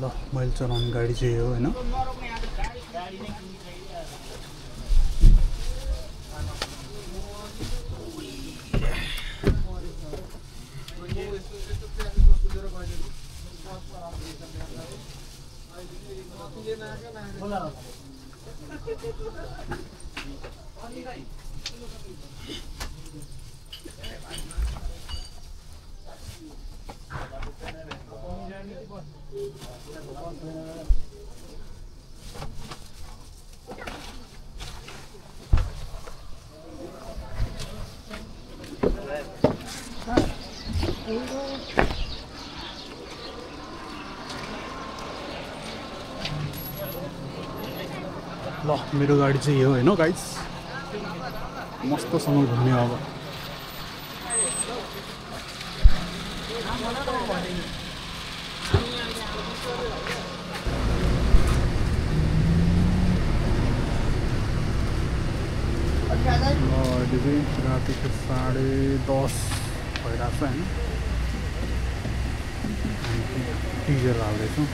ल मैले चलाउने गाडी चाहिँ हो हैन ल मेरो गाडी चाहिँ यो हैन गाइस मस्तसँग घुम्ने अब अहिले चाहिँ रातिको 10:30 भइरहेको छ हैन डिजल हाल्दैछौँ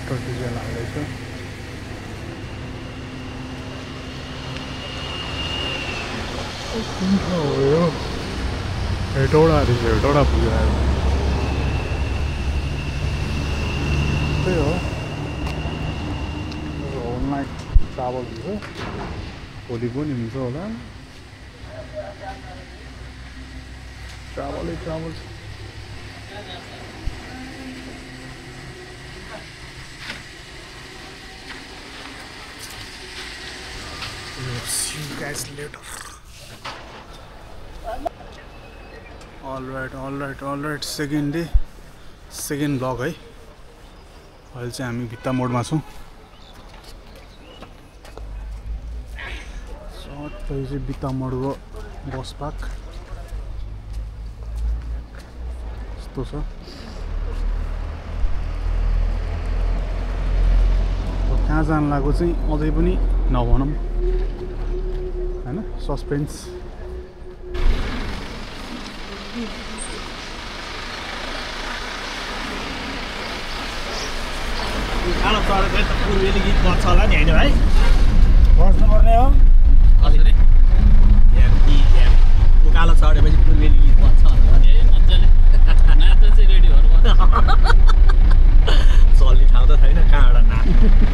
डिजल हाल्दैछ हेटौडा रहेछ हेटौडा पुग्यो त्यही हो होल ट्राभल हुन्छ भोलि पनि हुन्छ होला ट्राभलै travel see you guys later. all right second day second vlog है अहिले चाहिँ हामी भित्ता मोडमा छौँ सबै चाहिँ भित्ता मोडको बस पार्क यस्तो छ कहाँ जान लागेको चाहिँ अझै पनि नभनौँ हैन सस्पेन्स कालो चढेको त पूर्वेली गीत बज्छ होला नि हैन भाइ बज्नुपर्ने हो कसरी उकालो चढेपछि पूर्वेली गीत बज्छ होला नि मज्जाले नाच्न चाहिँ रेडी हुनु चल्ने ठाउँ त छैन कहाँबाट नाच्नु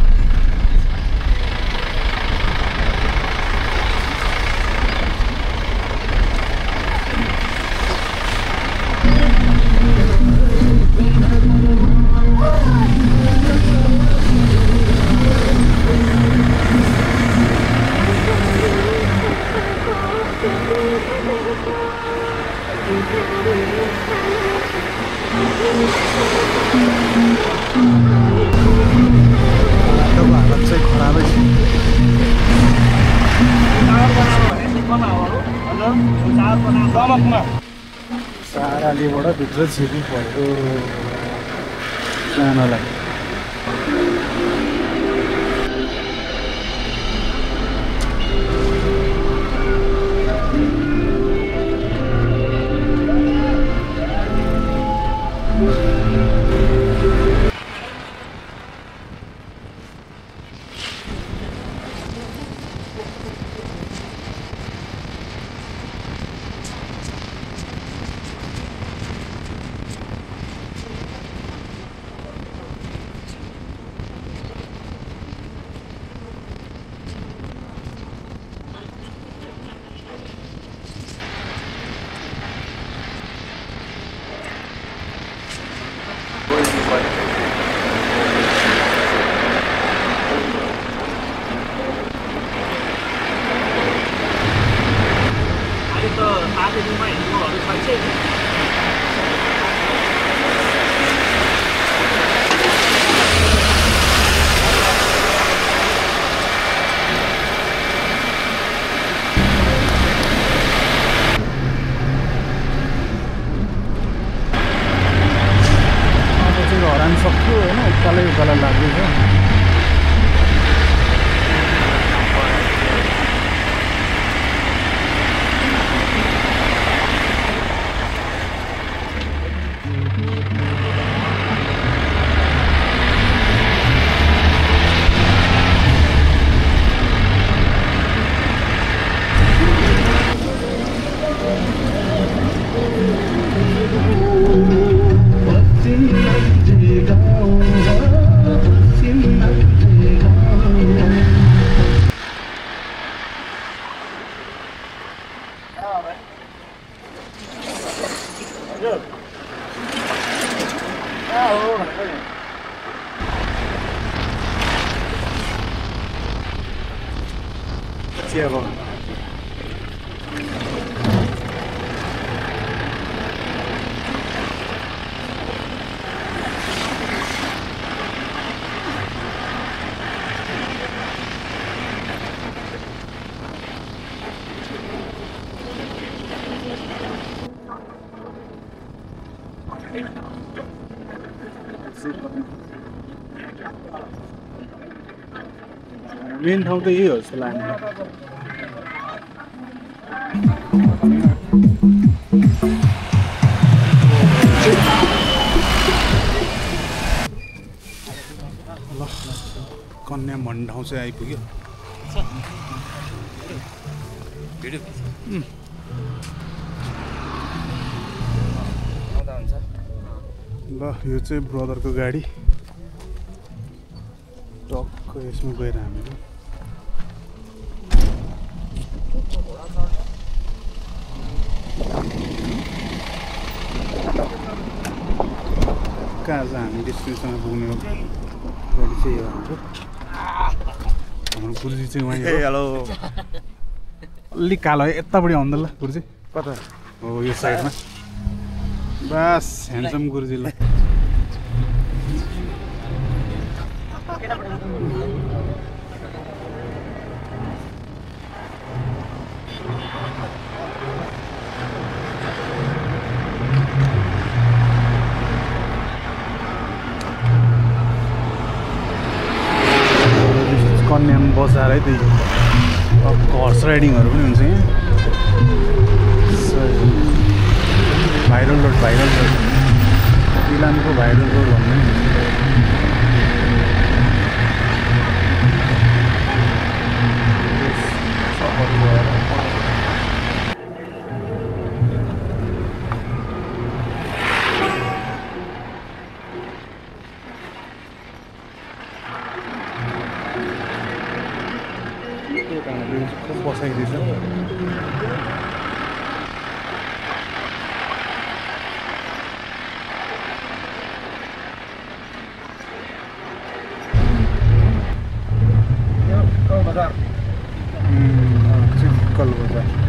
हालत चाहिँ खराबै सारालीबाट भित्र छिर्नु पर्यो जानलाई लाग्दैछ चिया बगान मेन ठाउँ त यही हो जस्तो लाग्यो ल कन्या भन्ने ठाउँ चाहिँ आइपुग्यो ल यो चाहिँ ब्रदरको गाडी टक्क यसमा गएर हामीहरू कहाँ चाहिँ हामी डेस्टिनेसनमा पुग्ने हो गाडी चाहिँ यो हाम्रो गुरुजी चाहिँ वहीँ हेलो अलिक कालो है यतापट्टि आउँदा ल गुरुजी कता हो यो साइडमा बस ह्यान्डसम गुरुजी ल कन्याम बजार है त्यही हर्स राइडिङहरू पनि हुन्छ यहाँ भाइरल रोड इलामको भाइरल रोड भन्ने बसाइदिएछ चिक्कल बजार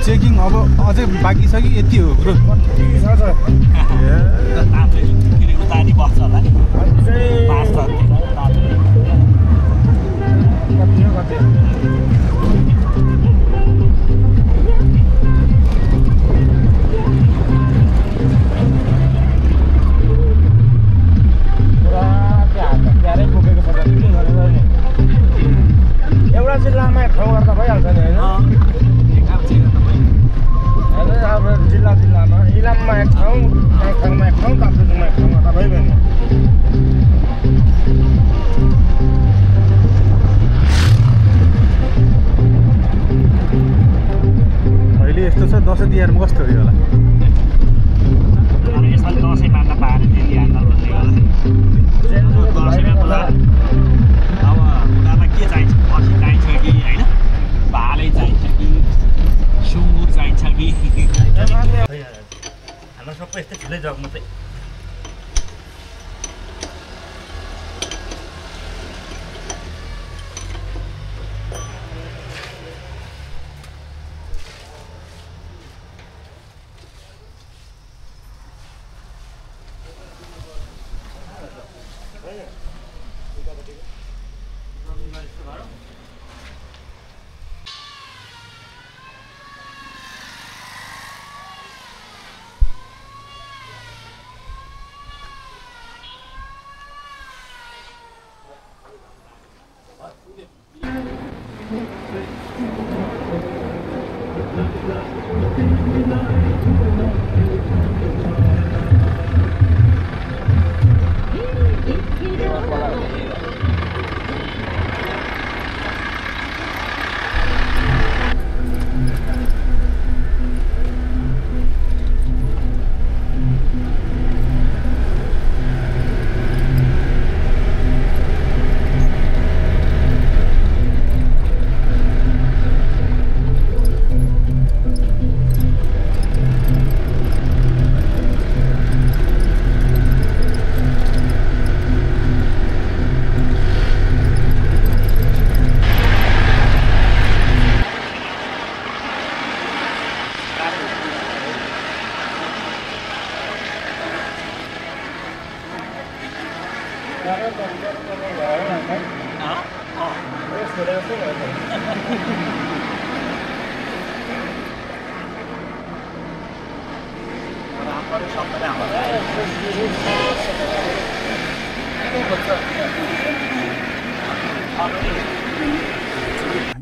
चेकिङ अब अझै बाँकी छ कि यति हो ब्रो? फेरि उतानी बस्छ होला नि 5 एउटा जिल्लामा ठाउँ गर्दा भइहाल्छ नि होइन अब जिल्लामा इलाममा एक ठाउँ ठाउँमा एक ठाउँ ताप्लेजुङमा एक ठाउँ गर्दा भइगयो नि अहिले यस्तो छ दसैँ तिहारमा कस्तो हो होला यसमा दसैँ मान्न पाएर त्यति आन्दोलनले गर्दा अब उनीहरूलाई के चाहिन्छ खसी चाहिन्छ कि होइन भालै चाहिन्छ कि सुँगुर चाहिन्छ कि हाम्रो सबै यस्तै ठुलै जगमा चाहिँ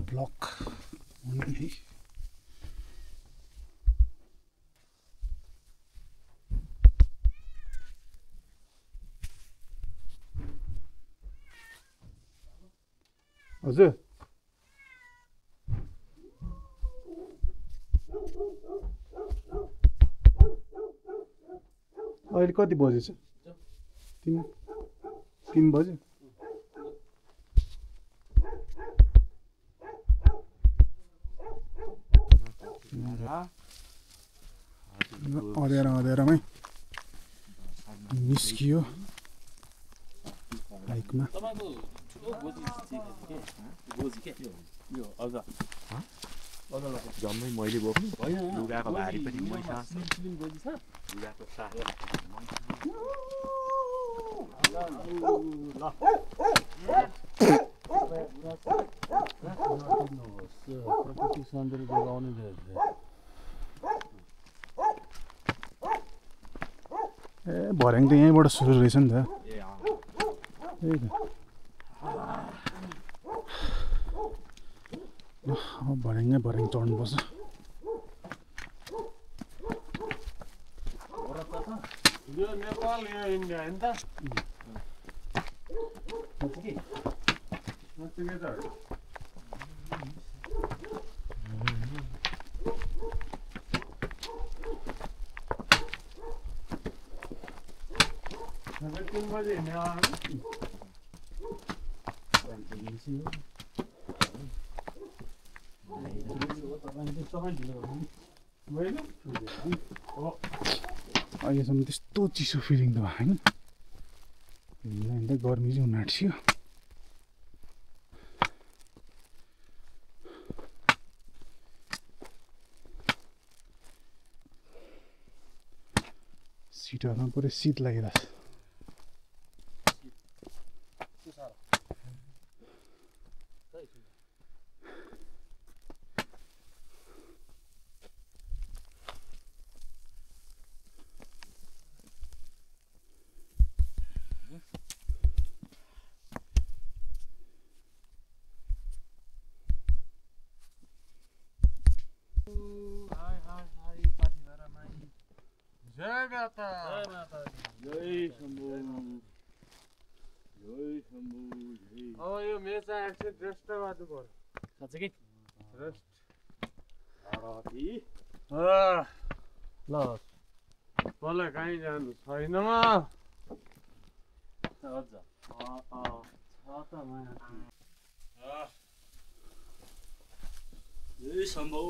ब्लक है हजुर अहिले कति बजेछ 3 बज्यो अँध्यारोमै निस्कियो बाइकमा जम्मै मैले बोक्नु लुगाको भारी पनि मैसँग लुगाको साथ प्रकृति सौन्दर्य जोगाउने ए भर्याङ त यहीँबाट सुरु रहेछ नि त भर्याङ चढ्नुपर्छ यो नेपाल यो इन्डिया हैन त अहिलेसम्म त्यस्तो चिसो फिलिङ त भएन हिँड्दा गर्मी चाहिँ हुन आँट्यो सिटहरूमा पुरै शीत लागिरहेछ जय माता जय शम्भु जय अब यो मेचा एक्सन रेस्ट गर्नु पर्यो साँच्चै रेस्ट ल तल कहीँ जानु छैन जय शम्भु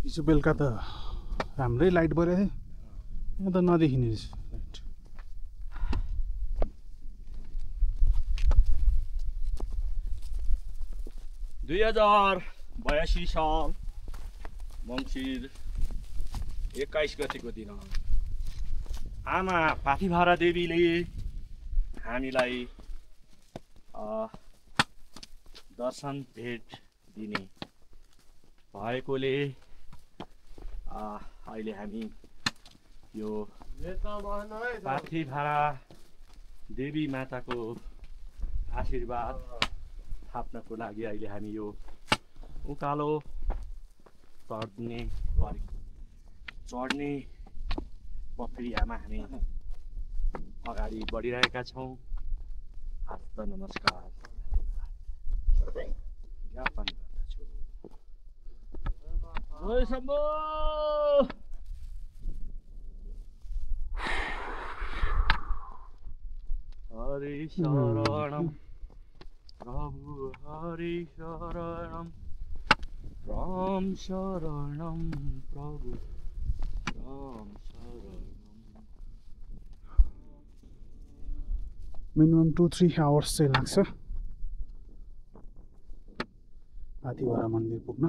हिजो बेलुका त राम्रै लाइट बलेको थियो यहाँ त नदेखिने रहेछ लाइट 2082 साल मङ्सिर 21 गतेको दिन आमा पाथिभारा देवीले हामीलाई दर्शन भेट दिने भएकोले अहिले हामी यो पाथिभारा देवी माताको आशीर्वाद थाप्नको लागि अहिले हामी यो उकालो चढ्ने प्रक्रियामा हामी अगाडि बढिरहेका छौँ। हस्त नमस्कार ज्ञापन गर्दछु। जय शम्भु। हरि शरणम प्रभु हरि शरणम राम शरणम प्रभु राम शरणम। मिनिमम 2-3 आवर्स चाहिँ लाग्छ पाथिभारा मन्दिर पुग्न।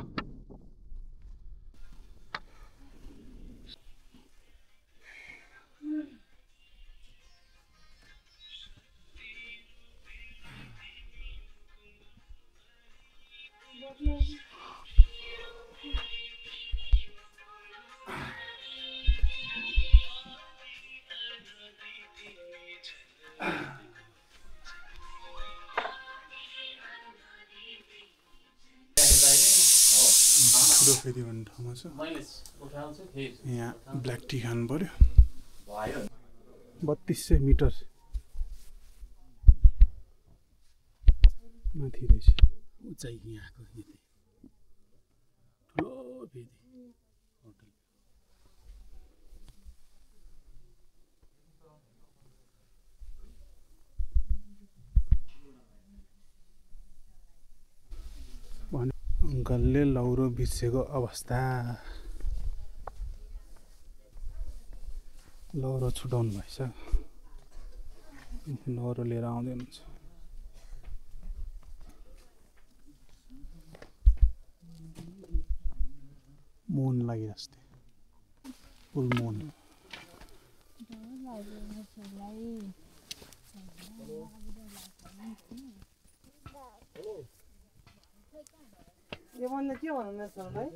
फेरि भन्ने ठाउँमा छ यहाँ ब्ल्याक टी खानु पर्यो। 3200 मिटर माथि रहेछ उचाइ यहाँको यति ठुलो फेरि होटल। अङ्कलले लौरो बिर्सेको अवस्था। लौरो छुटाउनु भएछ। लौरो लिएर आउँदै हुनुहुन्छ। मुन लागिरहेको फुल मुन। के भन्ने के भन्नु छ भाइ?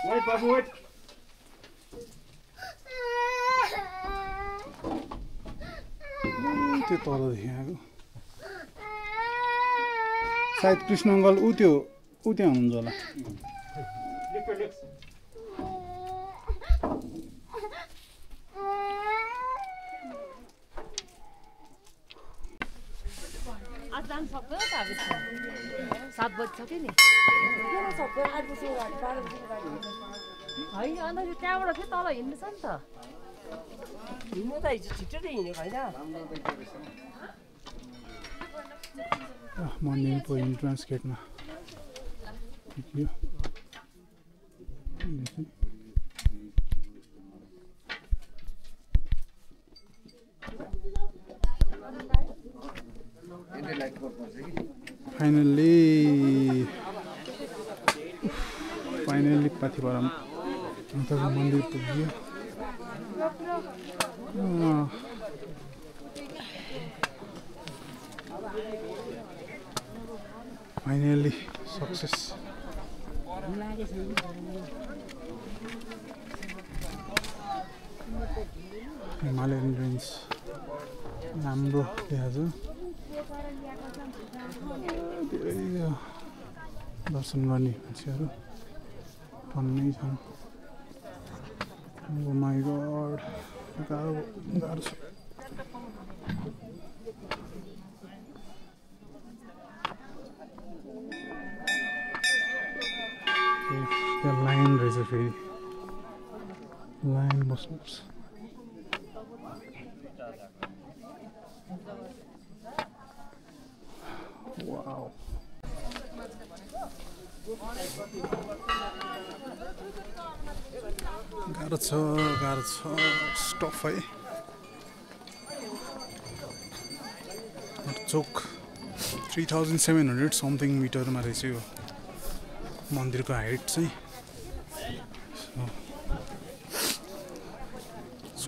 Wait, Babu, wait. त्यो तलदेखि आएको सायद कृष्ण अङ्कल ऊ त्यहाँ हुनुहुन्छ होला सात बजिसक्यो नि होइन अन्त त्यहाँबाट चाहिँ तल हिँड्नु छ नि त हिँड्नु त हिजो छिटो नै हिँडेको होइन मन्दिरको इन्ट्रान्स गेटमा फाइनल्ली पाथिभरा माताको मन्दिर पुग्यो फाइनल्ली सक्सेस हिमालयन रेन्ज राम्रो देखाएको छ धेरै दर्शन गर्ने मान्छेहरू टन्नै छन् Oh my god, गाह्रो छ त्यहाँ लाइन रहेछ फेरि लाइन बस्नुपर्छ वाउ गाह्रो छ स्टफ है चोक 3700 समथिङ मिटरमा रहेछ यो मन्दिरको हाइट चाहिँ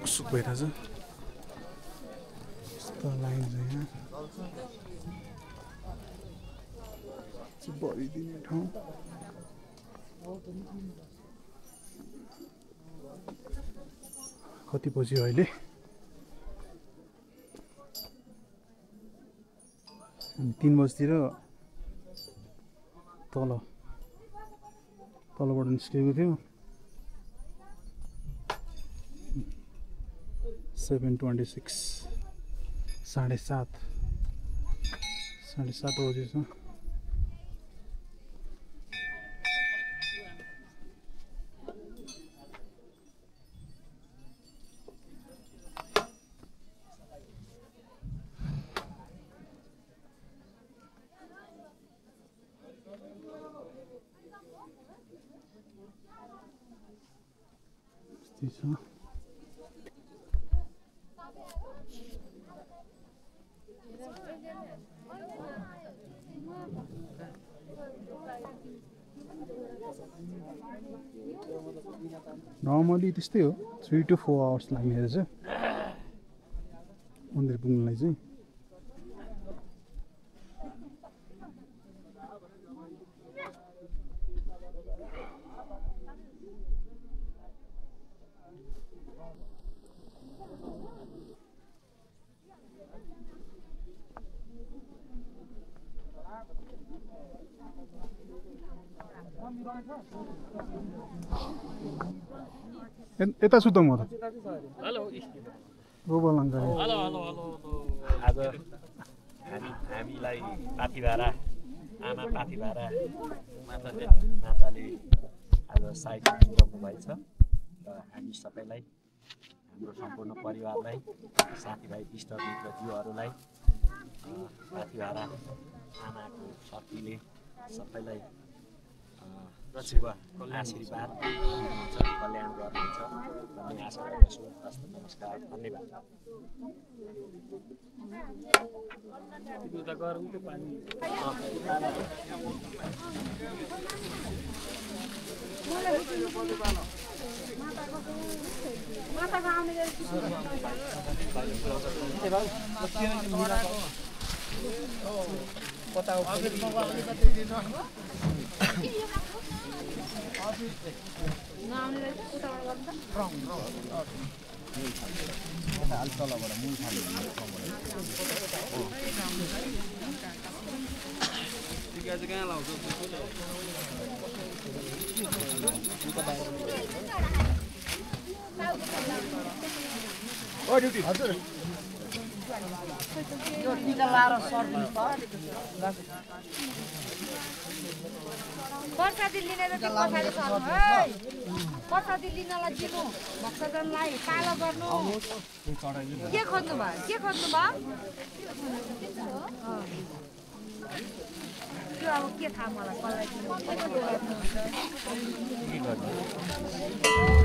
सुक भइरहेछ यस्तो लाइन छ यहाँ भरिदिने ठाउँ कति बज्यो अहिले 3 बजीतिर तलबाट निस्केको थियो 7:26 7:30 बजेछ नर्मली त्यस्तै हो 3 to 4 आवर्स लाग्ने रहेछ मन्दिर पुग्नलाई चाहिँ यता छु त म त हेलो गोपाल अङ्कल हेलो आज हामीलाई पाथिभरा आमा पाथिभरा माताले आज साइड गर्नुभएछ र हामी सबैलाई हाम्रो सम्पूर्ण परिवारलाई साथीभाइ इष्टमित्रज्यूहरूलाई पाथिभरा आमाको शक्तिले सबैलाई शुभ आशीर्वाद दिनुहुन्छ कल्याण गर्नुहुन्छ भन्ने आशा गर्दछु हस्त नमस्कार धन्यवाद पता नआउने रहेछ उताबाट गर्नु हजुर यो टिका लाएर सर्दिनु पर्यो प्रसादी लिने त पछाडि सर्नु है प्रसादी लिनलाई दिनु भक्तजनलाई पालो गर्नु के खोज्नु भयो त्यो अब के थाहा मलाई कसलाई दिनु